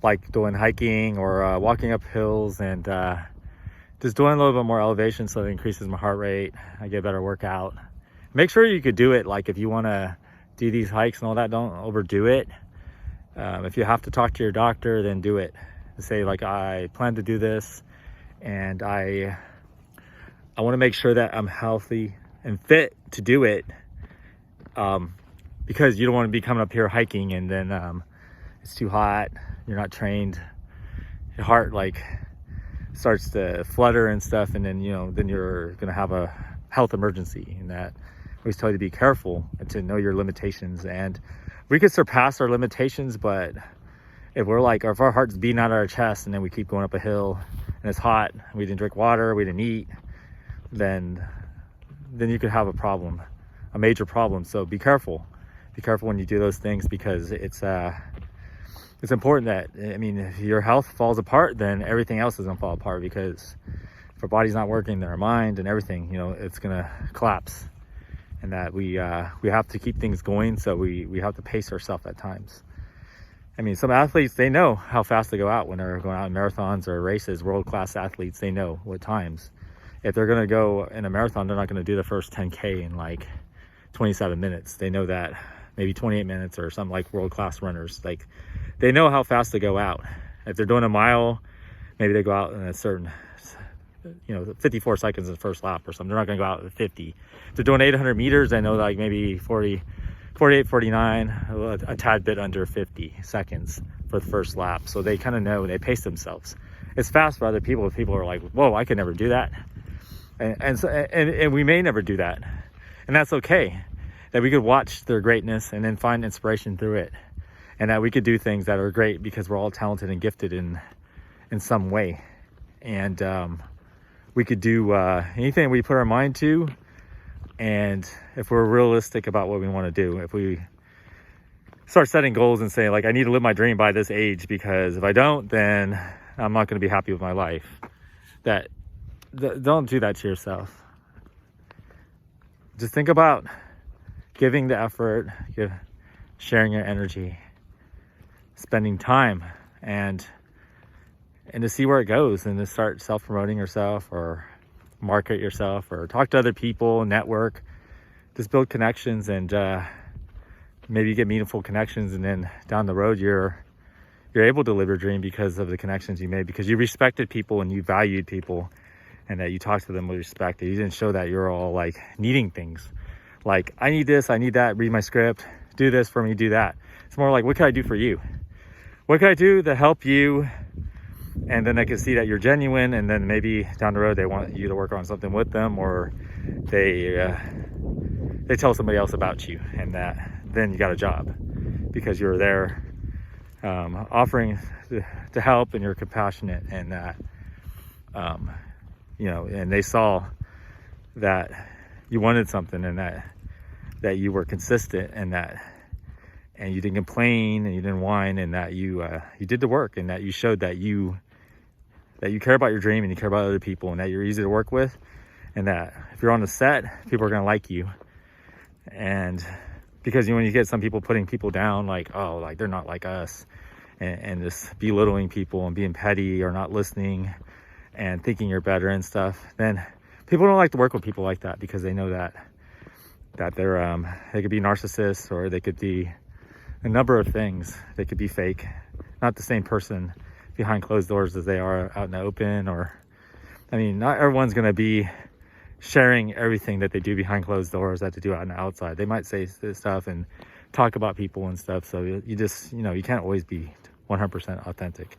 like doing hiking or walking up hills, and just doing a little bit more elevation so it increases my heart rate. I get a better workout. Make sure you could do it. Like if you want to do these hikes and all that, don't overdo it. If you have to talk to your doctor, then do it. Say like, I plan to do this, and I want to make sure that I'm healthy and fit to do it, because you don't want to be coming up here hiking and then it's too hot, you're not trained, your heart like starts to flutter and stuff, and then then you're gonna have a health emergency. And that I always tell you to be careful and to know your limitations. And we could surpass our limitations, but if our heart's beating out of our chest and then we keep going up a hill and it's hot, we didn't drink water, we didn't eat, then you could have a problem, a major problem. So be careful when you do those things, because it's important that, if your health falls apart, then everything else is gonna fall apart, because if our body's not working, then our mind and everything, it's gonna collapse. And that we have to keep things going, so we have to pace ourselves at times. Some athletes, they know how fast they go out when they're going out in marathons or races. World-class athletes, they know what times. If they're gonna go in a marathon, they're not gonna do the first 10K in like 27 minutes. They know that, maybe 28 minutes or something, like world-class runners. Like, they know how fast to go out. If they're doing a mile, maybe they go out in a certain, 54 seconds in the first lap or something. They're not gonna go out at 50. If they're doing 800 meters, I know like maybe 40, 48, 49, a tad bit under 50 seconds for the first lap. So they kind of know, they pace themselves. It's fast for other people. If people are like, whoa, I could never do that. And we may never do that. And that's okay. That we could watch their greatness and then find inspiration through it. And that we could do things that are great, because we're all talented and gifted in some way. And we could do anything we put our mind to. And if we're realistic about what we want to do, if we start setting goals and say like, I need to live my dream by this age, because if I don't, then I'm not going to be happy with my life. Don't do that to yourself. Just think about giving the effort, sharing your energy, spending time, and to see where it goes, and to start self-promoting yourself, or market yourself, or talk to other people, network, just build connections, and maybe you get meaningful connections, and then down the road you're able to live your dream because of the connections you made, because you respected people and you valued people, and that you talked to them with respect, that you didn't show that you're all like needing things. Like, I need this, I need that, read my script, do this for me, do that. It's more like, what can I do for you? What can I do to help you? And then they can see that you're genuine, and then maybe down the road they want you to work on something with them, or they tell somebody else about you, and that then you got a job because you're there offering to help, and you're compassionate, and that and they saw that you wanted something, and that you were consistent, and you didn't complain, and you didn't whine, and that you did the work, and that you showed that you care about your dream, and you care about other people, and that you're easy to work with, and that if you're on the set, people are going to like you. And because when you get some people putting people down, like, oh, like they're not like us, and just belittling people and being petty or not listening and thinking you're better and stuff, then people don't like to work with people like that, because they know that they're they could be narcissists, or they could be a number of things. They could be fake, not the same person behind closed doors as they are out in the open. Or not everyone's going to be sharing everything that they do behind closed doors that they do out on the outside. They might say this stuff and talk about people and stuff, so you just you can't always be 100% authentic.